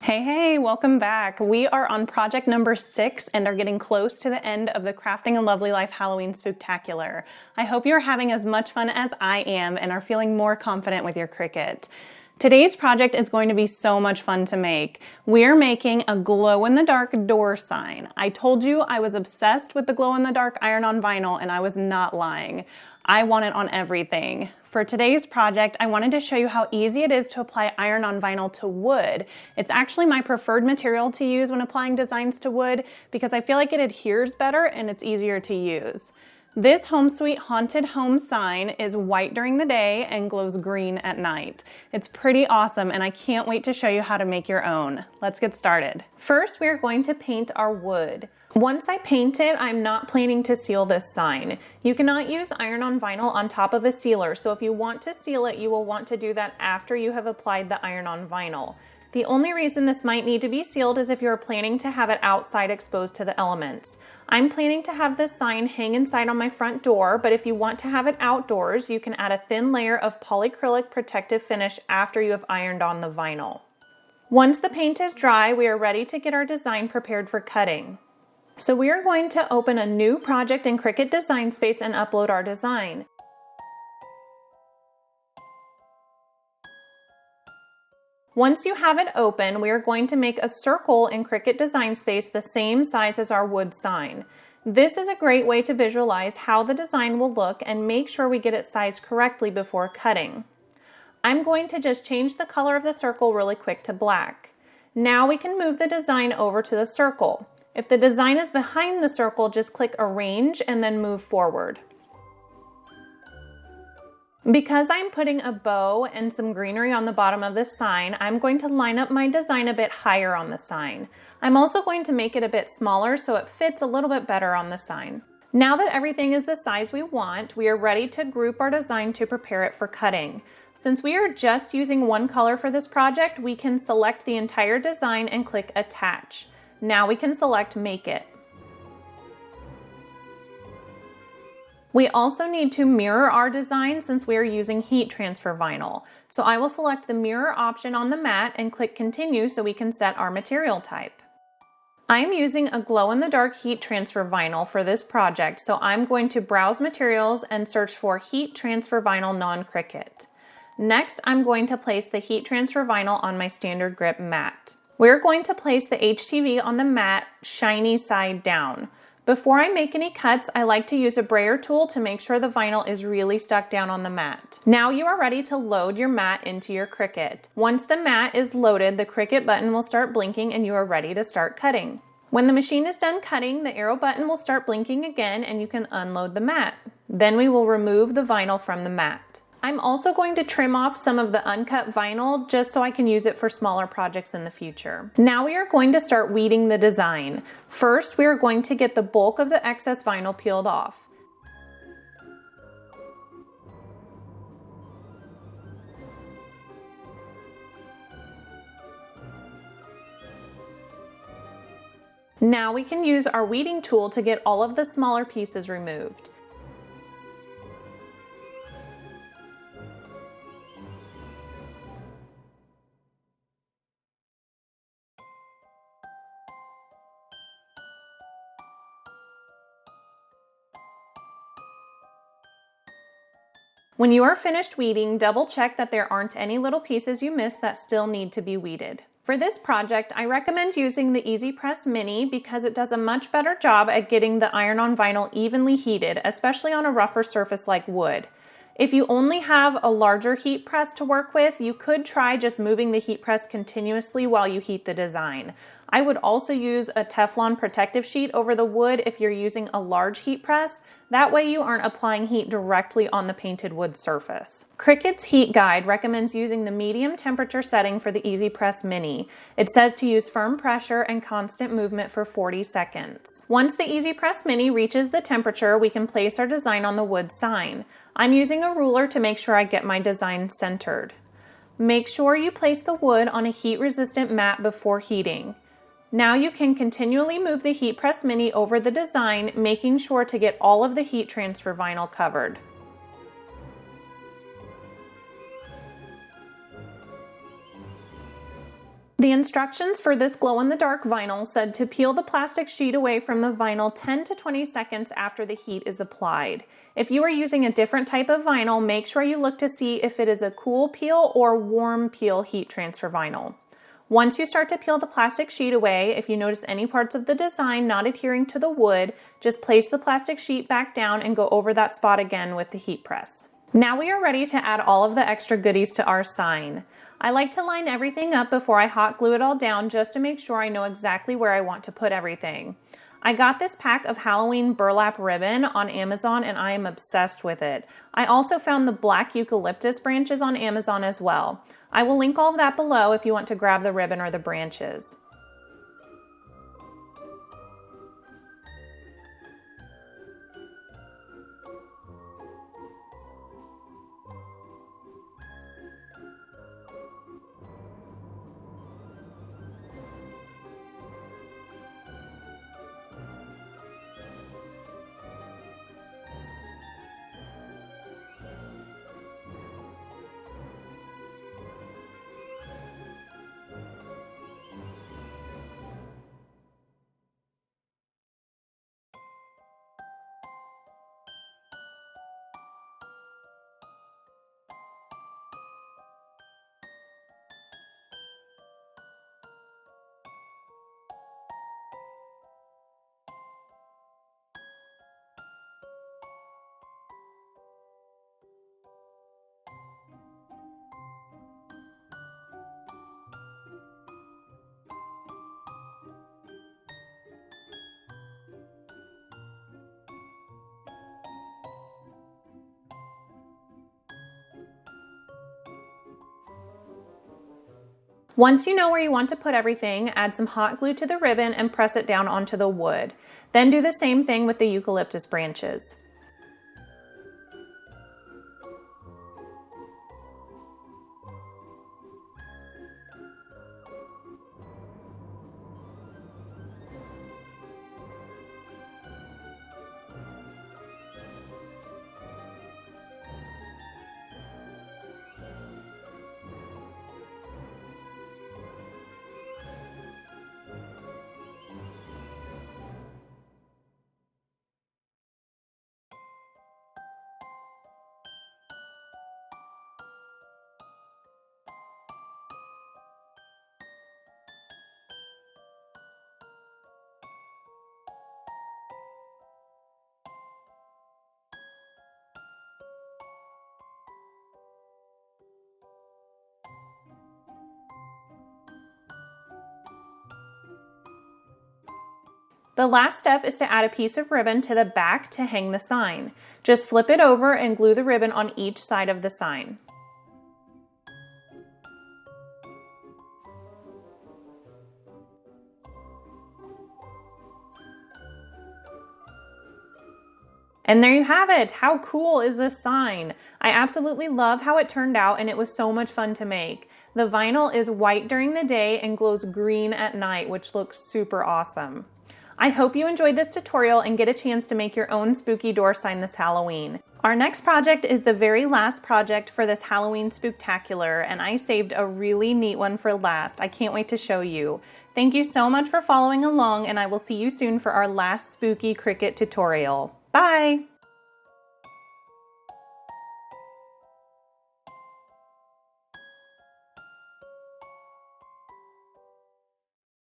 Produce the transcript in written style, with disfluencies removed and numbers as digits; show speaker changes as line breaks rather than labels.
Hey, welcome back. We are on project number 6 and are getting close to the end of the Crafting a Lovely Life Halloween Spooktacular. I hope you're having as much fun as I am and are feeling more confident with your Cricut. Today's project is going to be so much fun to make. We're making a glow-in-the-dark door sign. I told you I was obsessed with the glow-in-the-dark iron-on vinyl, and I was not lying. I want it on everything. For today's project, I wanted to show you how easy it is to apply iron-on vinyl to wood. It's actually my preferred material to use when applying designs to wood because I feel like it adheres better and it's easier to use. This Home Sweet Haunted Home sign is white during the day and glows green at night. It's pretty awesome and I can't wait to show you how to make your own. Let's get started. First, we are going to paint our wood. Once I paint it, I'm not planning to seal this sign. You cannot use iron-on vinyl on top of a sealer, so if you want to seal it, you will want to do that after you have applied the iron-on vinyl. The only reason this might need to be sealed is if you're planning to have it outside exposed to the elements. I'm planning to have this sign hang inside on my front door, but if you want to have it outdoors, you can add a thin layer of polyacrylic protective finish after you have ironed on the vinyl. Once the paint is dry, we are ready to get our design prepared for cutting. So we are going to open a new project in Cricut Design Space and upload our design. Once you have it open, we are going to make a circle in Cricut Design Space the same size as our wood sign. This is a great way to visualize how the design will look and make sure we get it sized correctly before cutting. I'm going to just change the color of the circle really quick to black. Now we can move the design over to the circle. If the design is behind the circle, just click Arrange and then move forward. Because I'm putting a bow and some greenery on the bottom of this sign, I'm going to line up my design a bit higher on the sign. I'm also going to make it a bit smaller so it fits a little bit better on the sign. Now that everything is the size we want, we are ready to group our design to prepare it for cutting. Since we are just using one color for this project, we can select the entire design and click Attach. Now we can select Make It. We also need to mirror our design since we are using heat transfer vinyl. So I will select the mirror option on the mat and click Continue so we can set our material type. I'm using a glow-in-the-dark heat transfer vinyl for this project, so I'm going to browse materials and search for heat transfer vinyl non-Cricut. Next, I'm going to place the heat transfer vinyl on my standard grip mat. We're going to place the HTV on the mat shiny side down. Before I make any cuts, I like to use a brayer tool to make sure the vinyl is really stuck down on the mat. Now you are ready to load your mat into your Cricut. Once the mat is loaded, the Cricut button will start blinking and you are ready to start cutting. When the machine is done cutting, the arrow button will start blinking again and you can unload the mat. Then we will remove the vinyl from the mat. I'm also going to trim off some of the uncut vinyl just so I can use it for smaller projects in the future. Now we are going to start weeding the design. First, we are going to get the bulk of the excess vinyl peeled off. Now we can use our weeding tool to get all of the smaller pieces removed. When you are finished weeding, double check that there aren't any little pieces you missed that still need to be weeded. For this project, I recommend using the Easy Press Mini because it does a much better job at getting the iron-on vinyl evenly heated, especially on a rougher surface like wood. If you only have a larger heat press to work with, you could try just moving the heat press continuously while you heat the design. I would also use a Teflon protective sheet over the wood if you're using a large heat press. That way you aren't applying heat directly on the painted wood surface. Cricut's heat guide recommends using the medium temperature setting for the Easy Press Mini. It says to use firm pressure and constant movement for 40 seconds. Once the Easy Press Mini reaches the temperature, we can place our design on the wood sign. I'm using a ruler to make sure I get my design centered. Make sure you place the wood on a heat-resistant mat before heating. Now you can continually move the Heat Press Mini over the design, making sure to get all of the heat transfer vinyl covered. The instructions for this glow-in-the-dark vinyl said to peel the plastic sheet away from the vinyl 10 to 20 seconds after the heat is applied. If you are using a different type of vinyl, make sure you look to see if it is a cool peel or warm peel heat transfer vinyl. Once you start to peel the plastic sheet away, if you notice any parts of the design not adhering to the wood, just place the plastic sheet back down and go over that spot again with the heat press. Now we are ready to add all of the extra goodies to our sign. I like to line everything up before I hot glue it all down just to make sure I know exactly where I want to put everything. I got this pack of Halloween burlap ribbon on Amazon and I am obsessed with it. I also found the black eucalyptus branches on Amazon as well. I will link all of that below if you want to grab the ribbon or the branches. Once you know where you want to put everything, add some hot glue to the ribbon and press it down onto the wood. Then do the same thing with the eucalyptus branches. The last step is to add a piece of ribbon to the back to hang the sign. Just flip it over and glue the ribbon on each side of the sign. And there you have it. How cool is this sign? I absolutely love how it turned out and it was so much fun to make. The vinyl is white during the day and glows green at night, which looks super awesome. I hope you enjoyed this tutorial and get a chance to make your own spooky door sign this Halloween. Our next project is the very last project for this Halloween Spooktacular, and I saved a really neat one for last. I can't wait to show you. Thank you so much for following along, and I will see you soon for our last spooky Cricut tutorial. Bye!